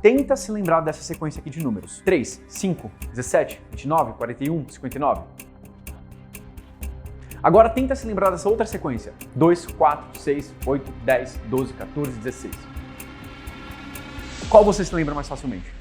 tenta se lembrar dessa sequência aqui de números. 3, 5, 17, 29, 41, 59. Agora tenta se lembrar dessa outra sequência. 2, 4, 6, 8, 10, 12, 14, 16. Qual você se lembra mais facilmente?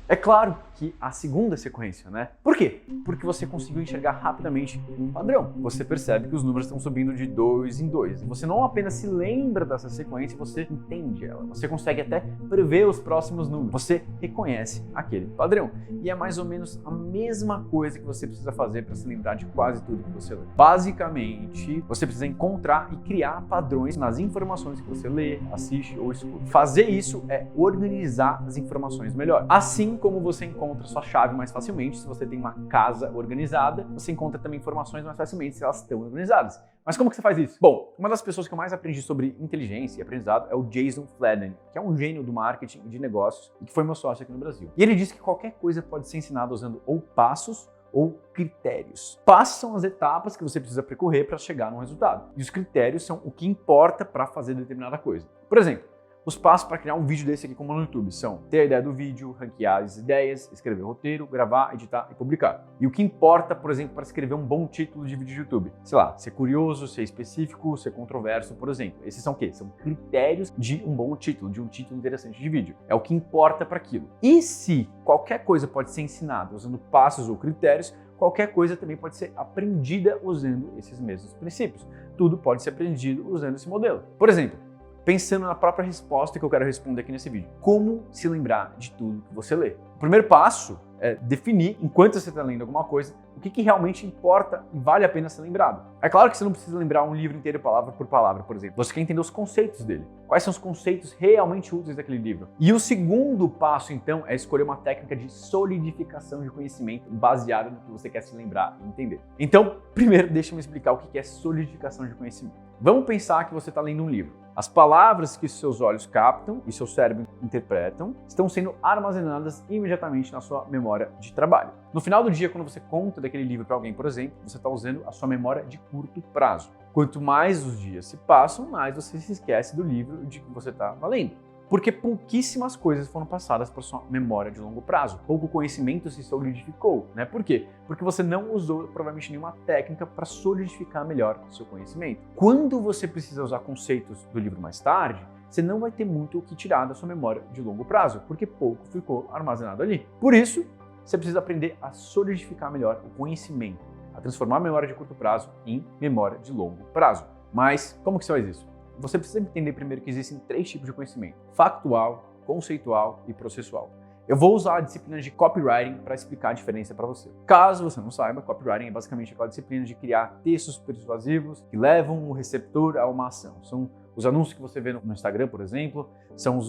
É claro que a segunda sequência, né? Por quê? Porque você conseguiu enxergar rapidamente um padrão. Você percebe que os números estão subindo de 2 em 2. Você não apenas se lembra dessa sequência, você entende ela. Você consegue até prever os próximos números. Você reconhece aquele padrão. E é mais ou menos a mesma coisa que você precisa fazer para se lembrar de quase tudo que você lê. Basicamente, você precisa encontrar e criar padrões nas informações que você lê, assiste ou escuta. Fazer isso é organizar as informações melhor. Assim como você encontra sua chave mais facilmente se você tem uma casa organizada, você encontra também informações mais facilmente se elas estão organizadas. Mas como que você faz isso? Bom, uma das pessoas que eu mais aprendi sobre inteligência e aprendizado é o Jason Fladden, que é um gênio do marketing e de negócios e que foi meu sócio aqui no Brasil. E ele disse que qualquer coisa pode ser ensinada usando ou passos ou critérios. Passos são as etapas que você precisa percorrer para chegar num resultado. E os critérios são o que importa para fazer determinada coisa. Por exemplo, os passos para criar um vídeo desse aqui como no YouTube são ter a ideia do vídeo, ranquear as ideias, escrever o roteiro, gravar, editar e publicar. E o que importa, por exemplo, para escrever um bom título de vídeo de YouTube? Sei lá, ser curioso, ser específico, ser controverso, por exemplo. Esses são o quê? São critérios de um bom título, de um título interessante de vídeo. É o que importa para aquilo. E se qualquer coisa pode ser ensinada usando passos ou critérios, qualquer coisa também pode ser aprendida usando esses mesmos princípios. Tudo pode ser aprendido usando esse modelo. Por exemplo, pensando na própria resposta que eu quero responder aqui nesse vídeo. Como se lembrar de tudo que você lê? O primeiro passo é definir, enquanto você está lendo alguma coisa, o que realmente importa e vale a pena ser lembrado. É claro que você não precisa lembrar um livro inteiro palavra por palavra, por exemplo. Você quer entender os conceitos dele. Quais são os conceitos realmente úteis daquele livro? E o segundo passo, então, é escolher uma técnica de solidificação de conhecimento baseada no que você quer se lembrar e entender. Então, primeiro, deixa eu explicar o que é solidificação de conhecimento. Vamos pensar que você está lendo um livro. As palavras que seus olhos captam e seu cérebro interpretam estão sendo armazenadas imediatamente na sua memória de trabalho. No final do dia, quando você conta daquele livro para alguém, por exemplo, você está usando a sua memória de curto prazo. Quanto mais os dias se passam, mais você se esquece do livro de que você está lendo. Porque pouquíssimas coisas foram passadas para sua memória de longo prazo. Pouco conhecimento se solidificou, né? Por quê? Porque você não usou provavelmente nenhuma técnica para solidificar melhor o seu conhecimento. Quando você precisa usar conceitos do livro mais tarde, você não vai ter muito o que tirar da sua memória de longo prazo, porque pouco ficou armazenado ali. Por isso, você precisa aprender a solidificar melhor o conhecimento, a transformar a memória de curto prazo em memória de longo prazo. Mas como que você faz isso? Você precisa entender primeiro que existem 3 tipos de conhecimento: factual, conceitual e processual. Eu vou usar a disciplina de copywriting para explicar a diferença para você. Caso você não saiba, copywriting é basicamente aquela disciplina de criar textos persuasivos que levam o receptor a uma ação. São os anúncios que você vê no Instagram, por exemplo, são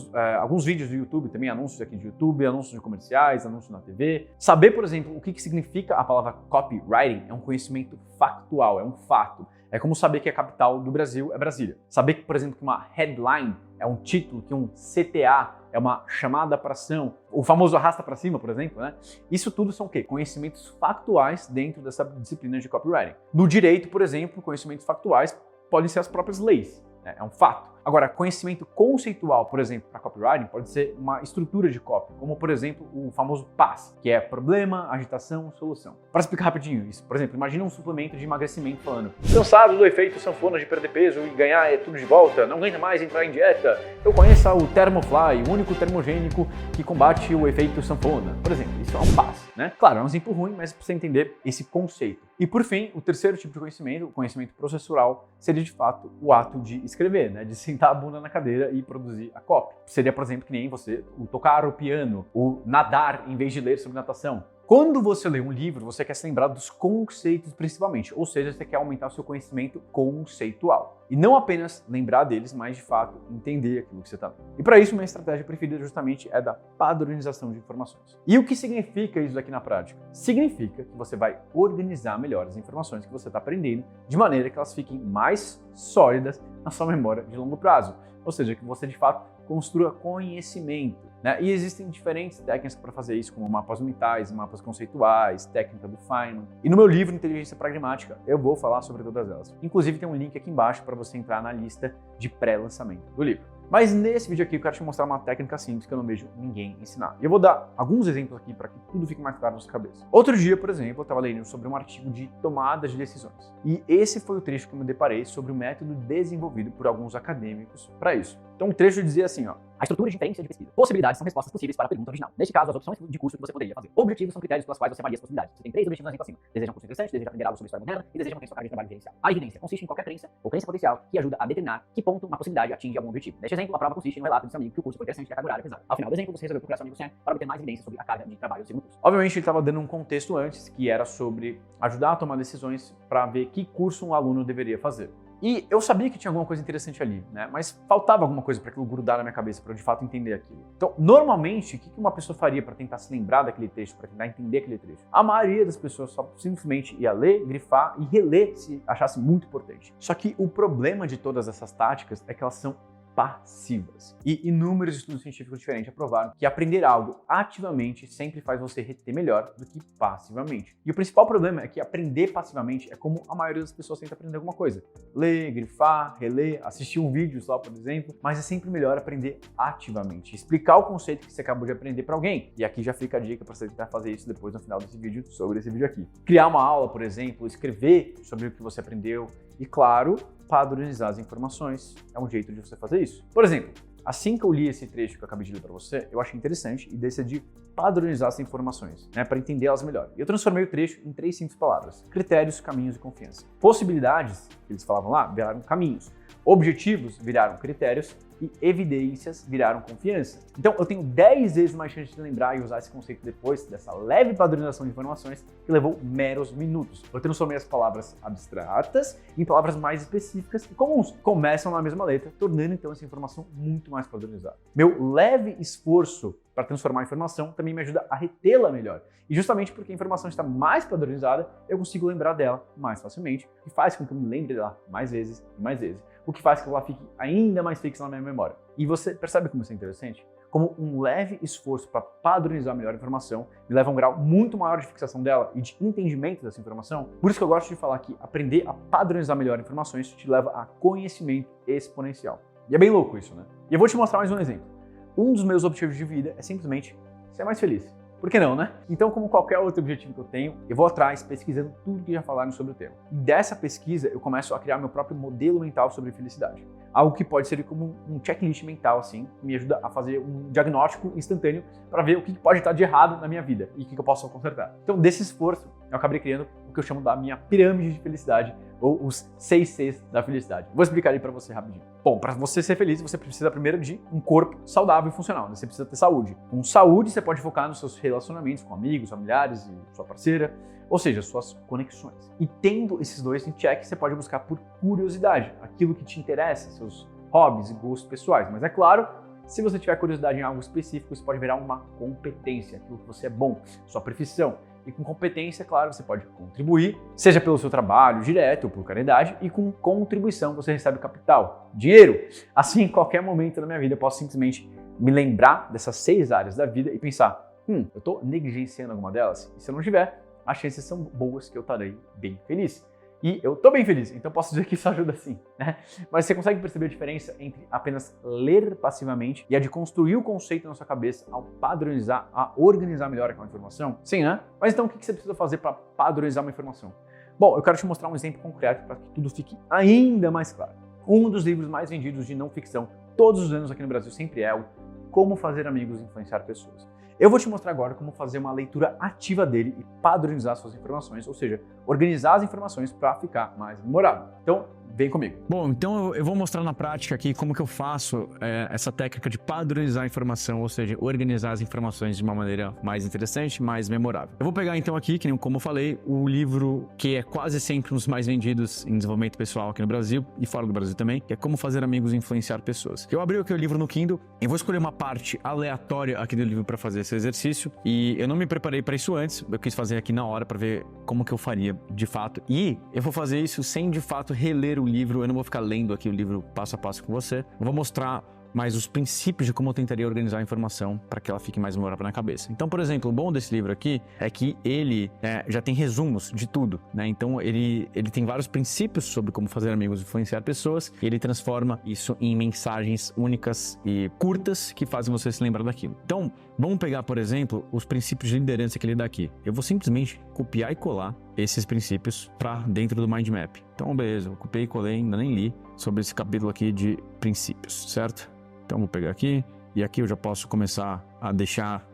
alguns vídeos do YouTube, também anúncios aqui de YouTube, anúncios de comerciais, anúncios na TV. Saber, por exemplo, o que significa a palavra copywriting é um conhecimento factual, é um fato. É como saber que a capital do Brasil é Brasília. Saber que, por exemplo, que uma headline é um título, que um CTA é uma chamada para ação, o famoso arrasta para cima, por exemplo, né? Isso tudo são o quê? Conhecimentos factuais dentro dessa disciplina de copywriting. No direito, por exemplo, conhecimentos factuais podem ser as próprias leis. É um fato. Agora, conhecimento conceitual, por exemplo, para copywriting, pode ser uma estrutura de copy, como, por exemplo, o famoso PAS, que é problema, agitação, solução. Para explicar rapidinho isso, por exemplo, imagina um suplemento de emagrecimento falando: cansado do efeito sanfona de perder peso e ganhar tudo de volta, não aguenta mais entrar em dieta, eu conheça o Thermofly, o único termogênico que combate o efeito sanfona. Por exemplo, isso é um PAS, né? Claro, é um exemplo ruim, mas precisa entender esse conceito. E por fim, o terceiro tipo de conhecimento, o conhecimento processual, seria de fato o ato de escrever, né? De sentar a bunda na cadeira e produzir a copy. Seria, por exemplo, que nem você, o tocar o piano, o nadar em vez de ler sobre natação. Quando você lê um livro, você quer se lembrar dos conceitos principalmente, ou seja, você quer aumentar o seu conhecimento conceitual. E não apenas lembrar deles, mas de fato entender aquilo que você está lendo. E para isso, minha estratégia preferida justamente é da padronização de informações. E o que significa isso daqui na prática? Significa que você vai organizar melhor as informações que você está aprendendo, de maneira que elas fiquem mais sólidas na sua memória de longo prazo. Ou seja, que você de fato construa conhecimento, né? E existem diferentes técnicas para fazer isso, como mapas mentais, mapas conceituais, técnica do Feynman. E no meu livro Inteligência Pragmática, eu vou falar sobre todas elas. Inclusive tem um link aqui embaixo para você entrar na lista de pré-lançamento do livro. Mas nesse vídeo aqui eu quero te mostrar uma técnica simples que eu não vejo ninguém ensinar. E eu vou dar alguns exemplos aqui para que tudo fique mais claro na sua cabeça. Outro dia, por exemplo, eu estava lendo sobre um artigo de tomadas de decisões. E esse foi o trecho que eu me deparei sobre o método desenvolvido por alguns acadêmicos para isso. Então o trecho dizia assim, ó: a estrutura de inferência de pesquisa. Possibilidades são respostas possíveis para a pergunta original. Neste caso, as opções de curso que você poderia fazer. Objetivos são critérios pelas quais você avalia as possibilidades. Você tem 3 objetivos assim acima. Deseja um curso interessante, deseja aprender algo sobre história moderna e deseja manter sua carga de trabalho gerencial. A evidência consiste em qualquer crença ou crença potencial que ajuda a determinar que ponto uma possibilidade atinge algum objetivo. Neste exemplo, a prova consiste no relato do seu amigo que o curso foi interessante e a carga horária pesada. Ao final do exemplo, você resolveu procurar seu amigo para obter mais evidências sobre a carga de trabalho do segundo curso. Obviamente, ele estava dando um contexto antes, que era sobre ajudar a tomar decisões para ver que curso um aluno deveria fazer. E eu sabia que tinha alguma coisa interessante ali, né? Mas faltava alguma coisa para aquilo grudar na minha cabeça, para eu de fato entender aquilo. Então, normalmente, o que uma pessoa faria para tentar se lembrar daquele trecho, para tentar entender aquele trecho? A maioria das pessoas só simplesmente ia ler, grifar e reler se achasse muito importante. Só que o problema de todas essas táticas é que elas são passivas. E inúmeros estudos científicos diferentes aprovaram que aprender algo ativamente sempre faz você reter melhor do que passivamente. E o principal problema é que aprender passivamente é como a maioria das pessoas tenta aprender alguma coisa. Ler, grifar, reler, assistir um vídeo só, por exemplo, mas é sempre melhor aprender ativamente. Explicar o conceito que você acabou de aprender para alguém. E aqui já fica a dica para você tentar fazer isso depois no final desse vídeo, sobre esse vídeo aqui. Criar uma aula, por exemplo, escrever sobre o que você aprendeu e, claro, padronizar as informações é um jeito de você fazer isso. Por exemplo, assim que eu li esse trecho que eu acabei de ler para você, eu achei interessante e decidi padronizar as informações, né, para entendê-las melhor. E eu transformei o trecho em 3 simples palavras: critérios, caminhos e confiança. Possibilidades, que eles falavam lá, viraram caminhos. Objetivos viraram critérios e evidências viraram confiança. Então eu tenho 10 vezes mais chance de lembrar e usar esse conceito depois dessa leve padronização de informações que levou meros minutos. Eu transformei as palavras abstratas em palavras mais específicas e comuns, que começam na mesma letra, tornando então essa informação muito mais padronizada. Meu leve esforço para transformar a informação também me ajuda a retê-la melhor. E justamente porque a informação está mais padronizada, eu consigo lembrar dela mais facilmente, o que faz com que eu me lembre dela mais vezes e mais vezes, o que faz com que ela fique ainda mais fixa na minha memória. E você percebe como isso é interessante? Como um leve esforço para padronizar melhor a informação me leva a um grau muito maior de fixação dela e de entendimento dessa informação. Por isso que eu gosto de falar que aprender a padronizar melhor informações te leva a conhecimento exponencial. E é bem louco isso, né? E eu vou te mostrar mais um exemplo. Um dos meus objetivos de vida é simplesmente ser mais feliz. Por que não, né? Então, como qualquer outro objetivo que eu tenho, eu vou atrás pesquisando tudo que já falaram sobre o tema. E dessa pesquisa, eu começo a criar meu próprio modelo mental sobre felicidade. Algo que pode ser como um checklist mental, assim, que me ajuda a fazer um diagnóstico instantâneo para ver o que pode estar de errado na minha vida e o que eu posso consertar. Então, desse esforço, eu acabei criando o que eu chamo da minha pirâmide de felicidade, ou os 6 Cs da felicidade. Vou explicar aí para você rapidinho. Bom, para você ser feliz, você precisa primeiro de um corpo saudável e funcional, né? Você precisa ter saúde. Com saúde, você pode focar nos seus relacionamentos com amigos, familiares e sua parceira, ou seja, suas conexões. E tendo esses dois em check, você pode buscar por curiosidade, aquilo que te interessa, seus hobbies e gostos pessoais. Mas é claro, se você tiver curiosidade em algo específico, isso pode virar uma competência, aquilo que você é bom, sua profissão. E com competência, claro, você pode contribuir, seja pelo seu trabalho direto ou por caridade, e com contribuição você recebe capital, dinheiro. Assim, em qualquer momento da minha vida, eu posso simplesmente me lembrar dessas 6 áreas da vida e pensar, eu estou negligenciando alguma delas? E se eu não tiver, as chances são boas que eu estarei bem feliz. E eu tô bem feliz, então posso dizer que isso ajuda sim, né? Mas você consegue perceber a diferença entre apenas ler passivamente e a de construir o conceito na sua cabeça ao padronizar, a organizar melhor aquela informação? Sim, né? Mas então o que você precisa fazer para padronizar uma informação? Bom, eu quero te mostrar um exemplo concreto para que tudo fique ainda mais claro. Um dos livros mais vendidos de não ficção todos os anos aqui no Brasil sempre é o Como Fazer Amigos e Influenciar Pessoas. Eu vou te mostrar agora como fazer uma leitura ativa dele e padronizar suas informações, ou seja, organizar as informações para ficar mais memorável. Então, vem comigo. Bom, então eu vou mostrar na prática aqui como que eu faço essa técnica de padronizar a informação, ou seja, organizar as informações de uma maneira mais interessante, mais memorável. Eu vou pegar então aqui, como eu falei, o livro que é quase sempre um dos mais vendidos em desenvolvimento pessoal aqui no Brasil e fora do Brasil também, que é Como Fazer Amigos e Influenciar Pessoas. Eu abri aqui o livro no Kindle, eu vou escolher uma parte aleatória aqui do livro para fazer esse exercício e eu não me preparei para isso antes, eu quis fazer aqui na hora para ver como que eu faria de fato e eu vou fazer isso sem de fato reler o livro, eu não vou ficar lendo aqui o livro passo a passo com você, eu vou mostrar mas os princípios de como eu tentaria organizar a informação para que ela fique mais memorável na cabeça. Então, por exemplo, o bom desse livro aqui é que ele já tem resumos de tudo, né? Então, ele tem vários princípios sobre como fazer amigos e influenciar pessoas, e ele transforma isso em mensagens únicas e curtas que fazem você se lembrar daquilo. Então, vamos pegar, por exemplo, os princípios de liderança que ele dá aqui. Eu vou simplesmente copiar e colar esses princípios para dentro do mind map. Então, beleza, eu copiei e colei, ainda nem li sobre esse capítulo aqui de princípios, certo? Então, vou pegar aqui, e aqui eu já posso começar a deixar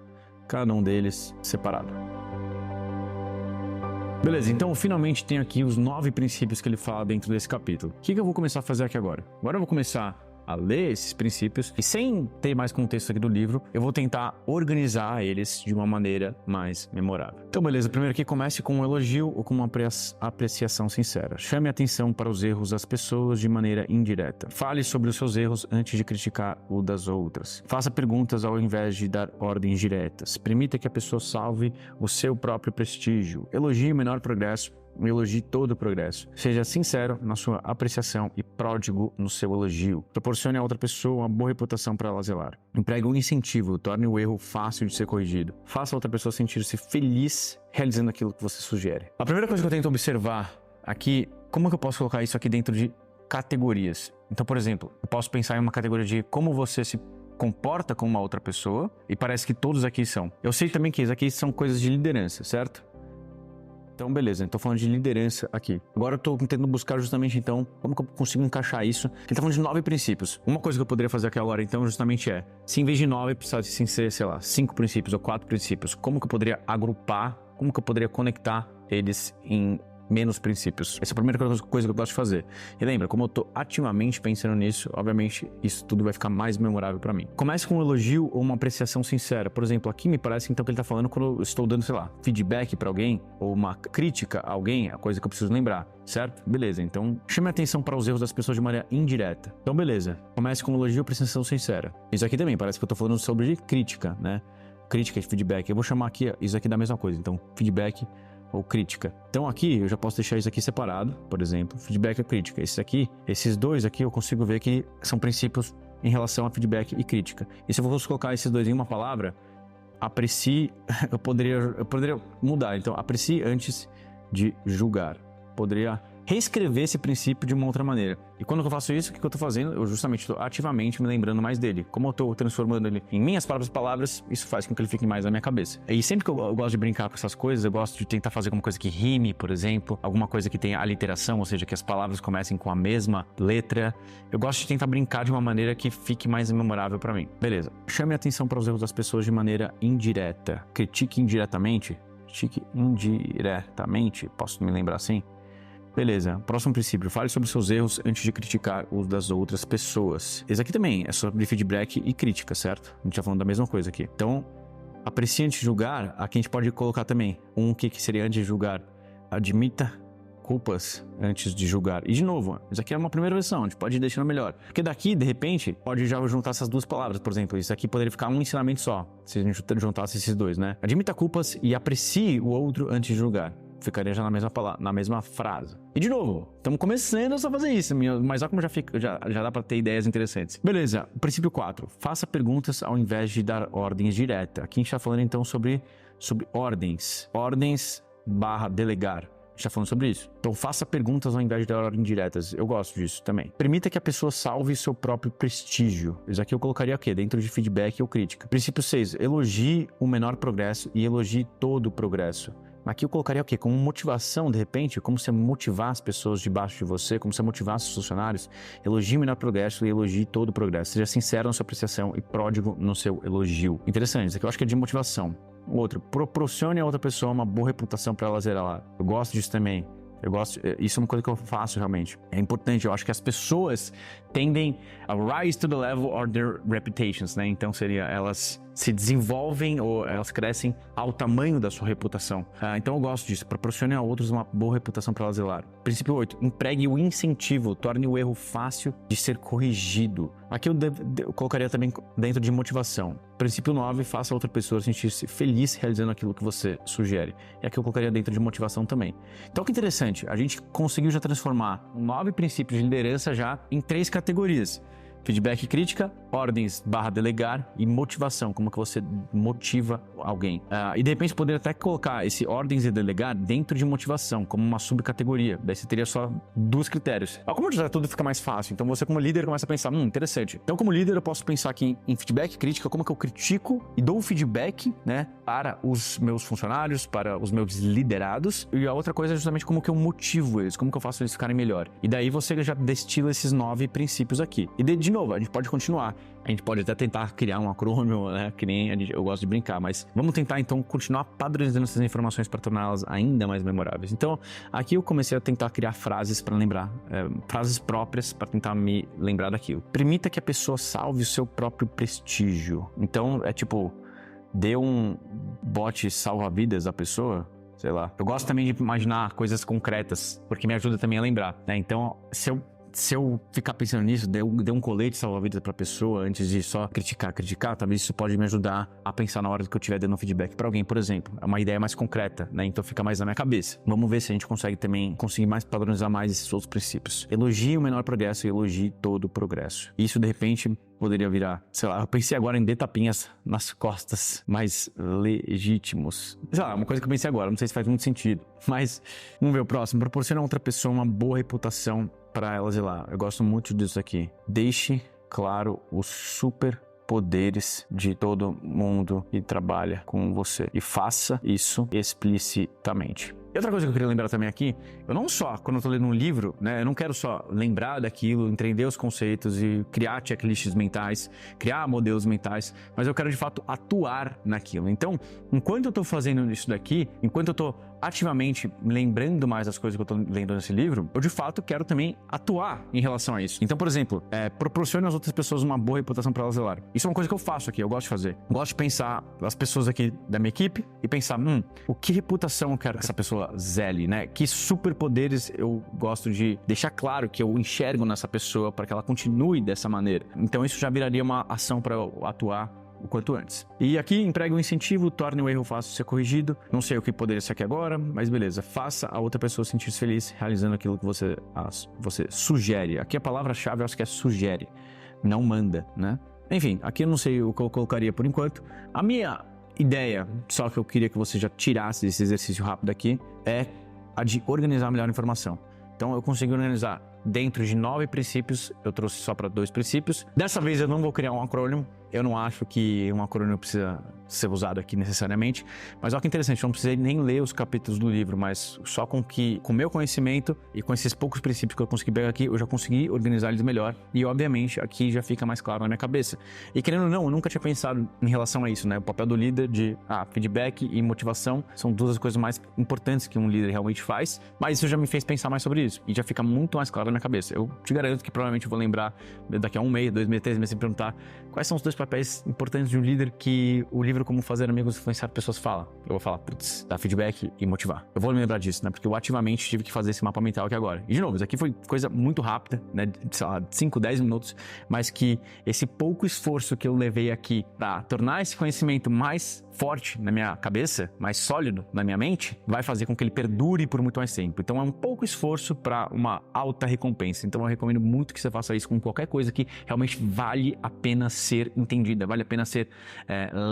cada um deles separado. Beleza, então eu finalmente tenho aqui os 9 princípios que ele fala dentro desse capítulo. O que eu vou começar a fazer aqui agora? Agora eu vou começar a ler esses princípios e, sem ter mais contexto aqui do livro, eu vou tentar organizar eles de uma maneira mais memorável. Então, beleza, primeiro aqui comece com um elogio ou com uma apreciação sincera. Chame a atenção para os erros das pessoas de maneira indireta. Fale sobre os seus erros antes de criticar o das outras. Faça perguntas ao invés de dar ordens diretas. Permita que a pessoa salve o seu próprio prestígio. Elogie o menor progresso. Elogie todo o progresso. Seja sincero na sua apreciação e pródigo no seu elogio. Proporcione a outra pessoa uma boa reputação para ela zelar. Empregue um incentivo, torne o erro fácil de ser corrigido. Faça a outra pessoa sentir-se feliz realizando aquilo que você sugere. A primeira coisa que eu tento observar aqui, como que eu posso colocar isso aqui dentro de categorias? Então, por exemplo, eu posso pensar em uma categoria de como você se comporta com uma outra pessoa, e parece que todos aqui são. Eu sei também que isso aqui são coisas de liderança, certo? Então, beleza, estou falando de liderança aqui. Agora eu estou tentando buscar justamente, então, como que eu consigo encaixar isso. Ele está falando de 9 princípios. Uma coisa que eu poderia fazer aqui agora, então, justamente se em vez de 9, precisasse ser, sei lá, 5 princípios ou 4 princípios, como que eu poderia agrupar, como que eu poderia conectar eles em menos princípios? Essa é a primeira coisa que eu gosto de fazer. E lembra, como eu tô ativamente pensando nisso, obviamente isso tudo vai ficar mais memorável para mim. Comece com um elogio ou uma apreciação sincera. Por exemplo, aqui me parece então que ele tá falando quando eu estou dando, sei lá, feedback para alguém ou uma crítica a alguém, a coisa que eu preciso lembrar, certo? Beleza, então chame a atenção para os erros das pessoas de maneira indireta. Então beleza, comece com um elogio ou apreciação sincera. Isso aqui também parece que eu tô falando sobre crítica, né? Crítica e feedback. Eu vou chamar aqui isso aqui da mesma coisa. Então, feedback ou crítica. Então aqui eu já posso deixar isso aqui separado, por exemplo, feedback e crítica. Esses dois aqui eu consigo ver que são princípios em relação a feedback e crítica. E se eu fosse colocar esses dois em uma palavra, aprecie, eu poderia mudar. Então, aprecie antes de julgar. Poderia reescrever esse princípio de uma outra maneira. E quando eu faço isso, o que eu estou fazendo? Eu justamente estou ativamente me lembrando mais dele. Como eu estou transformando ele em minhas próprias palavras, isso faz com que ele fique mais na minha cabeça. E sempre que eu gosto de brincar com essas coisas, eu gosto de tentar fazer alguma coisa que rime, por exemplo, alguma coisa que tenha aliteração, ou seja, que as palavras comecem com a mesma letra. Eu gosto de tentar brincar de uma maneira que fique mais memorável para mim. Beleza. Chame a atenção para os erros das pessoas de maneira indireta. Critique indiretamente. Posso me lembrar assim? Beleza, próximo princípio, fale sobre seus erros antes de criticar os das outras pessoas. Esse aqui também é sobre feedback e crítica, certo? A gente tá falando da mesma coisa aqui. Então, aprecie antes de julgar, aqui a gente pode colocar também que seria antes de julgar. Admita culpas antes de julgar. E de novo, isso aqui é uma primeira versão, a gente pode ir deixando melhor. Porque daqui, de repente, pode já juntar essas duas palavras. Por exemplo, isso aqui poderia ficar um ensinamento só, se a gente juntasse esses dois, né? Admita culpas e aprecie o outro antes de julgar. Ficaria já na mesma frase. E de novo, estamos começando a só fazer isso, mas olha como já dá para ter ideias interessantes. Beleza, princípio 4. Faça perguntas ao invés de dar ordens diretas. Aqui a gente está falando então sobre ordens. Ordens / delegar. A gente tá falando sobre isso. Então faça perguntas ao invés de dar ordens diretas. Eu gosto disso também. Permita que a pessoa salve seu próprio prestígio. Isso aqui eu colocaria aqui, dentro de feedback ou crítica. Princípio 6. Elogie o menor progresso e elogie todo o progresso. Aqui eu colocaria o quê? Como motivação, de repente, como você motivar as pessoas debaixo de você, como você motivar seus funcionários. Elogie o menor progresso e elogie todo o progresso. Seja sincero na sua apreciação e pródigo no seu elogio. Interessante, isso aqui eu acho que é de motivação. Outro, proporcione a outra pessoa uma boa reputação para ela zelar. Eu gosto disso também. Isso é uma coisa que eu faço realmente. É importante, eu acho que as pessoas tendem a rise to the level of their reputations, né? Então elas se desenvolvem ou elas crescem ao tamanho da sua reputação. Então eu gosto disso. Proporcione a outros uma boa reputação para ela zelar. Princípio 8. Empregue o incentivo. Torne o erro fácil de ser corrigido. Aqui eu colocaria também dentro de motivação. Princípio 9. Faça a outra pessoa sentir-se feliz realizando aquilo que você sugere. E aqui eu colocaria dentro de motivação também. Então que interessante. A gente conseguiu já transformar 9 princípios de liderança já em 3 categorias. Feedback e crítica, ordens / delegar e motivação, como que você motiva alguém. E de repente poderia até colocar esse ordens e delegar dentro de motivação, como uma subcategoria. Daí você teria só 2 critérios. Como já tudo fica mais fácil, então você como líder começa a pensar, interessante. Então como líder eu posso pensar aqui em feedback, crítica, como que eu critico e dou feedback, né, para os meus funcionários, para os meus liderados. E a outra coisa é justamente como que eu motivo eles, como que eu faço eles ficarem melhor. E daí você já destila esses 9 princípios aqui. E de novo, a gente pode continuar. A gente pode até tentar criar um acrônimo, né, que nem eu gosto de brincar, mas vamos tentar então continuar padronizando essas informações para torná-las ainda mais memoráveis. Então, aqui eu comecei a tentar criar frases para lembrar, frases próprias para tentar me lembrar daquilo. Permita que a pessoa salve o seu próprio prestígio. Então, é tipo, dê um bote salva-vidas à pessoa, sei lá. Eu gosto também de imaginar coisas concretas, porque me ajuda também a lembrar, né? Então, se eu ficar pensando nisso, dê um colete salva-vidas pra pessoa antes de só criticar, talvez isso pode me ajudar a pensar na hora que eu estiver dando um feedback pra alguém, por exemplo. É uma ideia mais concreta, né? Então fica mais na minha cabeça. Vamos ver se a gente consegue mais padronizar mais esses outros princípios. Elogie o menor progresso e elogie todo o progresso. Isso, de repente, poderia virar, sei lá, eu pensei agora em tapinhas nas costas mais legítimos. Sei lá, uma coisa que eu pensei agora, não sei se faz muito sentido. Mas, vamos ver o próximo. Proporciona a outra pessoa uma boa reputação para ela zelar. Eu gosto muito disso aqui. Deixe claro os superpoderes de todo mundo que trabalha com você. E faça isso explicitamente. E outra coisa que eu queria lembrar também aqui, eu não só, quando eu tô lendo um livro, né, eu não quero só lembrar daquilo, entender os conceitos e criar checklists mentais, criar modelos mentais, mas eu quero de fato atuar naquilo. Então, enquanto eu tô fazendo isso daqui, enquanto eu tô ativamente me lembrando mais das coisas que eu tô lendo nesse livro, eu de fato quero também atuar em relação a isso. Então, por exemplo, proporcione às outras pessoas uma boa reputação para elas zelarem. Isso é uma coisa que eu faço aqui, eu gosto de fazer. Eu gosto de pensar as pessoas aqui da minha equipe e pensar, o que reputação eu quero que essa pessoa zele, né? Que superpoderes eu gosto de deixar claro que eu enxergo nessa pessoa para que ela continue dessa maneira. Então isso já viraria uma ação para eu atuar o quanto antes. E aqui emprega um incentivo, torne o erro fácil ser corrigido. Não sei o que poderia ser aqui agora, mas beleza. Faça a outra pessoa sentir-se feliz realizando aquilo que você sugere. Aqui a palavra-chave eu acho que é sugere, não manda, né? Enfim, aqui eu não sei o que eu colocaria por enquanto. A minha ideia, só que eu queria que você já tirasse esse exercício rápido aqui, é a de organizar melhor a informação. Então eu consegui organizar dentro de 9 princípios, eu trouxe só para 2 princípios. Dessa vez eu não vou criar um acrônimo, eu não acho que um acrônimo precisa ser usado aqui necessariamente, mas olha que interessante, eu não precisei nem ler os capítulos do livro, mas só com meu conhecimento e com esses poucos princípios que eu consegui pegar aqui, eu já consegui organizar eles melhor e obviamente aqui já fica mais claro na minha cabeça. E querendo ou não, eu nunca tinha pensado em relação a isso, né? O papel do líder de feedback e motivação são 2 das coisas mais importantes que um líder realmente faz, mas isso já me fez pensar mais sobre isso e já fica muito mais claro na minha cabeça. Eu te garanto que provavelmente eu vou lembrar daqui a 1 mês, 2 meses, 3 meses, me perguntar quais são os 2 papéis importantes de um líder que o livro Como Fazer Amigos Influenciar Pessoas fala. Eu vou falar, dar feedback e motivar. Eu vou me lembrar disso, né? Porque eu ativamente tive que fazer esse mapa mental aqui agora. E de novo, isso aqui foi coisa muito rápida, né? Sei lá, 5, 10 minutos, mas que esse pouco esforço que eu levei aqui pra tornar esse conhecimento mais forte na minha cabeça, mais sólido na minha mente, vai fazer com que ele perdure por muito mais tempo. Então é um pouco esforço para uma alta recompensa. Então eu recomendo muito que você faça isso com qualquer coisa que realmente vale a pena ser entendida, vale a pena ser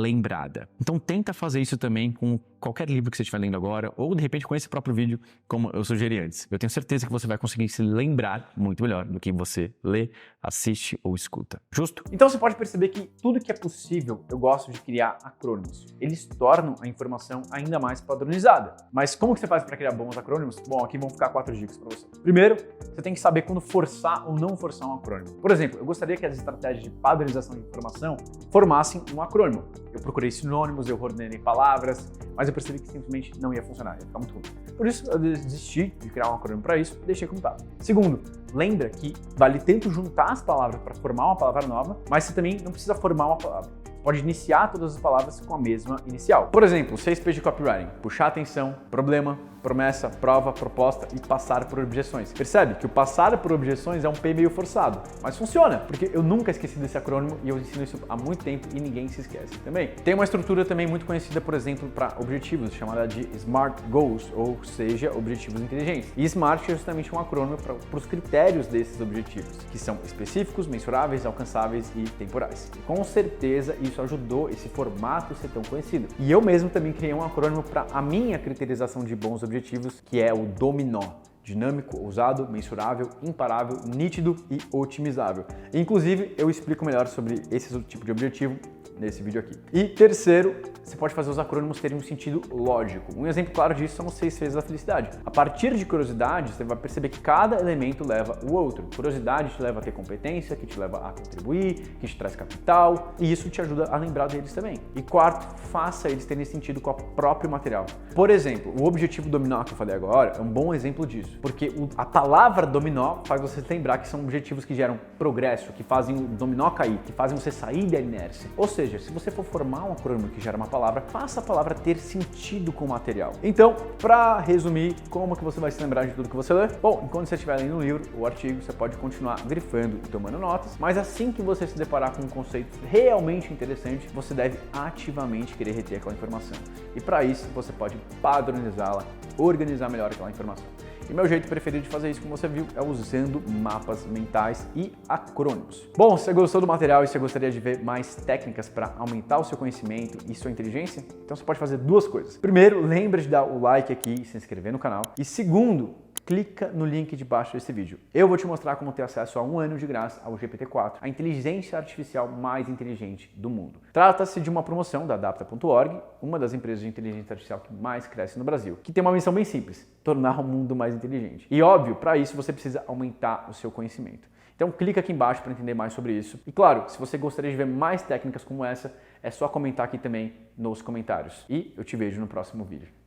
lembrada. Então tenta fazer isso também com qualquer livro que você estiver lendo agora, ou de repente com esse próprio vídeo, como eu sugeri antes. Eu tenho certeza que você vai conseguir se lembrar muito melhor do que você lê, assiste ou escuta. Justo? Então você pode perceber que tudo que é possível, eu gosto de criar acrônimos. Eles tornam a informação ainda mais padronizada. Mas como que você faz para criar bons acrônimos? Bom, aqui vão ficar 4 dicas para você. Primeiro, você tem que saber quando forçar ou não forçar um acrônimo. Por exemplo, eu gostaria que as estratégias de padronização de informação formassem um acrônimo. Eu procurei sinônimos, eu ordenei palavras, mas eu percebi que simplesmente não ia funcionar, ia ficar muito ruim. Por isso, eu desisti de criar um acrônimo para isso e deixei como tá. Segundo, lembra que vale tanto juntar as palavras para formar uma palavra nova, mas você também não precisa formar uma palavra. Pode iniciar todas as palavras com a mesma inicial. Por exemplo, 6 P's de copywriting. Puxar atenção, problema, promessa, prova, proposta e passar por objeções. Percebe que o passar por objeções é um P meio forçado, mas funciona, porque eu nunca esqueci desse acrônimo e eu ensino isso há muito tempo e ninguém se esquece também. Tem uma estrutura também muito conhecida, por exemplo, para objetivos, chamada de SMART Goals, ou seja, objetivos inteligentes. E SMART é justamente um acrônimo para os critérios desses objetivos, que são específicos, mensuráveis, alcançáveis e temporais. E com certeza isso ajudou esse formato ser tão conhecido. E eu mesmo também criei um acrônimo para a minha criterização de bons objetivos, que é o DOMINO. Dinâmico, ousado, mensurável, imparável, nítido e otimizável. Inclusive, eu explico melhor sobre esse tipo de objetivo nesse vídeo aqui. E terceiro, você pode fazer os acrônimos terem um sentido lógico. Um exemplo claro disso são os 6 vezes da felicidade. A partir de curiosidade, você vai perceber que cada elemento leva o outro. Curiosidade te leva a ter competência, que te leva a contribuir, que te traz capital, e isso te ajuda a lembrar deles também. E quarto, faça eles terem sentido com o próprio material. Por exemplo, o objetivo dominó que eu falei agora é um bom exemplo disso, porque a palavra dominó faz você lembrar que são objetivos que geram progresso, que fazem o dominó cair, que fazem você sair da inércia. Ou seja, se você for formar um acrônimo que gera uma palavra, faça a palavra ter sentido com o material. Então, para resumir, como que você vai se lembrar de tudo que você lê? Bom, enquanto você estiver lendo o livro ou artigo, você pode continuar grifando e tomando notas, mas assim que você se deparar com um conceito realmente interessante, você deve ativamente querer reter aquela informação. E para isso, você pode padronizá-la, organizar melhor aquela informação. E meu jeito preferido de fazer isso, como você viu, é usando mapas mentais e acrônimos. Bom, se você gostou do material e se você gostaria de ver mais técnicas para aumentar o seu conhecimento e sua inteligência, então você pode fazer 2 coisas. Primeiro, lembre de dar o like aqui e se inscrever no canal. E segundo, clica no link de baixo desse vídeo. Eu vou te mostrar como ter acesso a 1 ano de graça ao GPT-4, a inteligência artificial mais inteligente do mundo. Trata-se de uma promoção da Adapta.org, uma das empresas de inteligência artificial que mais cresce no Brasil, que tem uma missão bem simples: tornar o mundo mais inteligente. E óbvio, para isso você precisa aumentar o seu conhecimento. Então clica aqui embaixo para entender mais sobre isso. E claro, se você gostaria de ver mais técnicas como essa, é só comentar aqui também nos comentários. E eu te vejo no próximo vídeo.